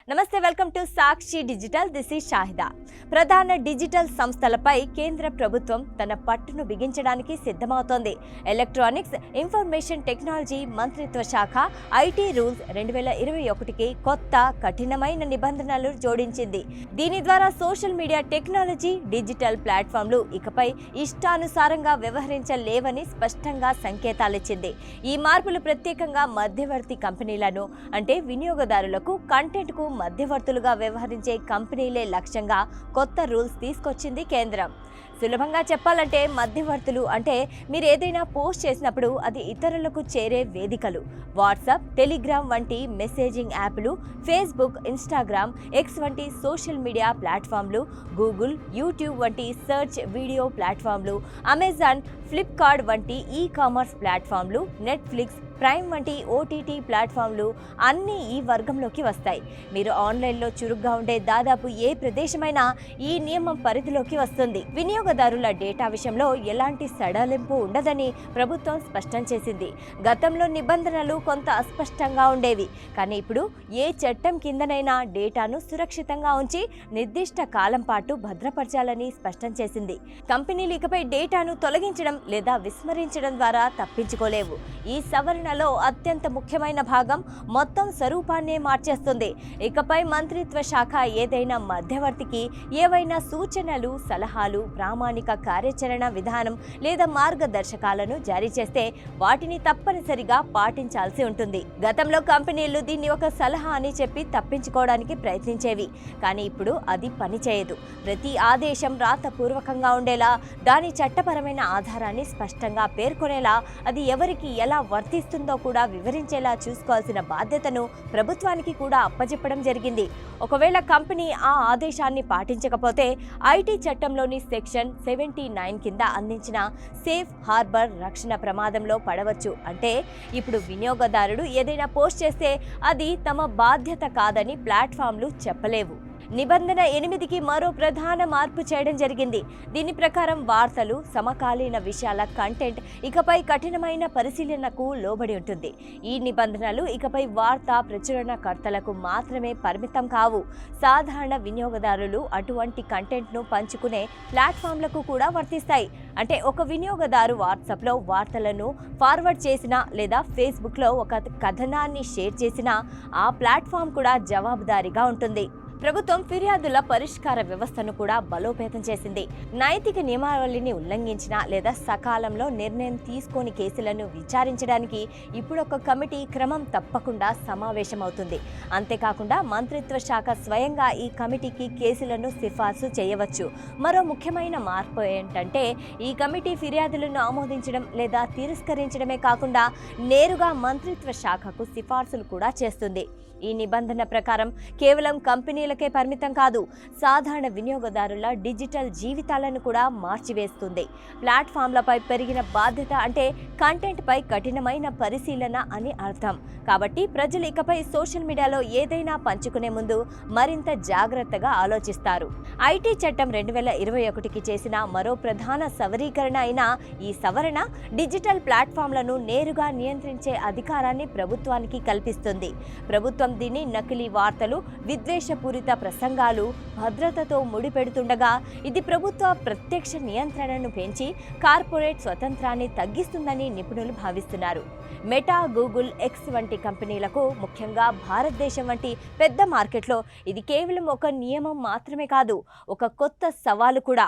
నమస్తే, welcome to Sakshi digital. This is Shahida. ప్రధాన digital సంస్థలపై కేంద్ర ప్రభుత్వం తన పట్టును బిగించడానికి సిద్ధమవుతోంది. ఎలక్ట్రానిక్స్ ఇన్ఫర్మేషన్ టెక్నాలజీ మంత్రిత్వ శాఖ ఐటీ రూల్స్ 2021కి కొత్త కఠినమైన నిబంధనలు జోడించింది. దీని ద్వారా సోషల్ మీడియా టెక్నాలజీ, డిజిటల్ ప్లాట్ఫామ్లు ఇకపై ఇష్టానుసారంగా వ్యవహరించలేవని స్పష్టంగా సంకేతాలిచ్చింది. ఈ మార్పులు ప్రత్యేకంగా మధ్యవర్తి కంపెనీలను, అంటే వినియోగదారులకు కంటెంట్కు మధ్యవర్తులుగా వ్యవహరించే కంపెనీలే లక్ష్యంగా కొత్త రూల్స్ తీసుకొచ్చింది కేంద్రం. సులభంగా చెప్పాలంటే మధ్యవర్తులు అంటే మీరు ఏదైనా పోస్ట్ చేసినప్పుడు అది ఇతరులకు చేరే వేదికలు. వాట్సాప్, టెలిగ్రామ్ వంటి మెసేజింగ్ యాప్లు, ఫేస్బుక్, ఇన్స్టాగ్రామ్, ఎక్స్ వంటి సోషల్ మీడియా ప్లాట్ఫామ్లు, గూగుల్, యూట్యూబ్ వంటి సెర్చ్ వీడియో ప్లాట్ఫామ్లు, అమెజాన్, ఫ్లిప్కార్ట్ వంటి ఈ కామర్స్ ప్లాట్ఫామ్లు, నెట్ఫ్లిక్స్, ప్రైమ్ వంటి ఓటీటీ ప్లాట్ఫామ్లు అన్నీ ఈ వర్గంలోకి వస్తాయి. మీరు ఆన్లైన్లో చురుగ్గా ఉండే దాదాపు ఏ ప్రదేశమైనా ఈ నియమం పరిధిలోకి వస్తుంది. వినియోగదారుల డేటా విషయంలో ఎలాంటి సడలింపు ఉండదని ప్రభుత్వం స్పష్టం చేసింది. గతంలో నిబంధనలు కొంత అస్పష్టంగా ఉండేవి, కానీ ఇప్పుడు ఏ చట్టం కిందనైనా డేటాను సురక్షితంగా ఉంచి నిర్దిష్ట కాలం పాటు భద్రపరచాలని స్పష్టం చేసింది. కంపెనీలు ఇకపై డేటాను తొలగించడం లేదా విస్మరించడం ద్వారా తప్పించుకోలేవు. ఈ సవరణ అత్యంత ముఖ్యమైన భాగం మొత్తం స్వరూపాన్నే మార్చేస్తుంది. ఇకపై మంత్రిత్వ శాఖ ఏదైనా మధ్యవర్తికి ఏవైనా సూచనలు, సలహాలు, ప్రామాణిక కార్యాచరణ విధానం లేదా మార్గదర్శకాలను జారీ చేస్తే వాటిని తప్పనిసరిగా పాటించాల్సి ఉంటుంది. గతంలో కంపెనీలు దీన్ని ఒక సలహా అని చెప్పి తప్పించుకోవడానికి ప్రయత్నించేవి, కానీ ఇప్పుడు అది పనిచేయదు. ప్రతి ఆదేశం రాతపూర్వకంగా ఉండేలా, దాని చట్టపరమైన ఆధారాన్ని స్పష్టంగా పేర్కొనేలా, అది ఎవరికి ఎలా వర్తిస్తుందో కూడా వివరించేలా చూసుకోవాల్సిన బాధ్యతను ప్రభుత్వానికి కూడా అప్పచెప్పడం జరిగింది. ఒకవేళ కంపెనీ ఆ ఆదేశాన్ని పాటించకపోతే ఐటీ చట్టంలోని సెక్షన్ 79 కింద అందించిన సేఫ్ హార్బర్ రక్షణ ప్రమాదంలో పడవచ్చు. అంటే ఇప్పుడు వినియోగదారుడు ఏదైనా పోస్ట్ చేస్తే అది తమ బాధ్యత కాదని ప్లాట్ఫామ్లు చెప్పలేవు. నిబంధన 8కి మరో ప్రధాన మార్పు చేయడం జరిగింది. దీని ప్రకారం వార్తలు, సమకాలీన విషయాల కంటెంట్ ఇకపై కఠినమైన పరిశీలనకు లోబడి ఉంటుంది. ఈ నిబంధనలు ఇకపై వార్తా ప్రచురణకర్తలకు మాత్రమే పరిమితం కావు. సాధారణ వినియోగదారులు అటువంటి కంటెంట్ను పంచుకునే ప్లాట్ఫామ్లకు కూడా వర్తిస్తాయి. అంటే ఒక వినియోగదారు వాట్సాప్లో వార్తలను ఫార్వర్డ్ చేసినా లేదా ఫేస్బుక్లో ఒక కథనాన్ని షేర్ చేసినా ఆ ప్లాట్ఫామ్ కూడా జవాబుదారీగా ఉంటుంది. ప్రభుత్వం ఫిర్యాదుల పరిష్కార వ్యవస్థను కూడా బలోపేతం చేసింది. నైతిక నియమావళిని ఉల్లంఘించిన లేదా సకాలంలో నిర్ణయం తీసుకొని కేసులను విచారించడానికి ఇప్పుడు ఒక కమిటీ క్రమం తప్పకుండా సమావేశమవుతుంది. అంతేకాకుండా మంత్రిత్వ శాఖ స్వయంగా ఈ కమిటీకి కేసులను సిఫార్సు చేయవచ్చు. మరో ముఖ్యమైన మార్పు ఏంటంటే ఈ కమిటీ ఫిర్యాదులను ఆమోదించడం లేదా తిరస్కరించడమే కాకుండా నేరుగా మంత్రిత్వ శాఖకు సిఫార్సులు కూడా చేస్తుంది. ఈ నిబంధన ప్రకారం కేవలం కంపెనీలకే పరిమితం కాదు, సాధారణ వినియోగదారుల డిజిటల్ జీవితాలను కూడా మార్చివేస్తుంది. ప్లాట్ఫామ్లపై పెరిగిన బాధ్యత అంటే కంటెంట్పై కఠినమైన పరిశీలన అని అర్థం. కాబట్టి ప్రజలు ఇకపై సోషల్ మీడియాలో ఏదైనా పంచుకునే ముందు మరింత జాగ్రత్తగా ఆలోచిస్తారు. ఐటీ చట్టం 2021కి చేసిన మరో ప్రధాన సవరీకరణ అయిన ఈ సవరణ డిజిటల్ ప్లాట్ఫామ్లను నేరుగా నియంత్రించే అధికారాన్ని ప్రభుత్వానికి కల్పిస్తుంది. ప్రభుత్వం దీన్ని నకిలీ వార్తలు, విద్వేషపూరిత ప్రసంగాలు, భద్రతతో ముడిపెడుతుండగా ఇది ప్రభుత్వ ప్రత్యక్ష నియంత్రణను పెంచి కార్పొరేట్ స్వతంత్రాన్ని తగ్గిస్తుందని నిపుణులు భావిస్తున్నారు. మెటా, గూగుల్, ఎక్స్ వంటి కంపెనీలకు, ముఖ్యంగా భారతదేశం వంటి పెద్ద మార్కెట్లో ఇది కేవలం ఒక నియమం మాత్రమే కాదు, ఒక కొత్త సవాలు కూడా.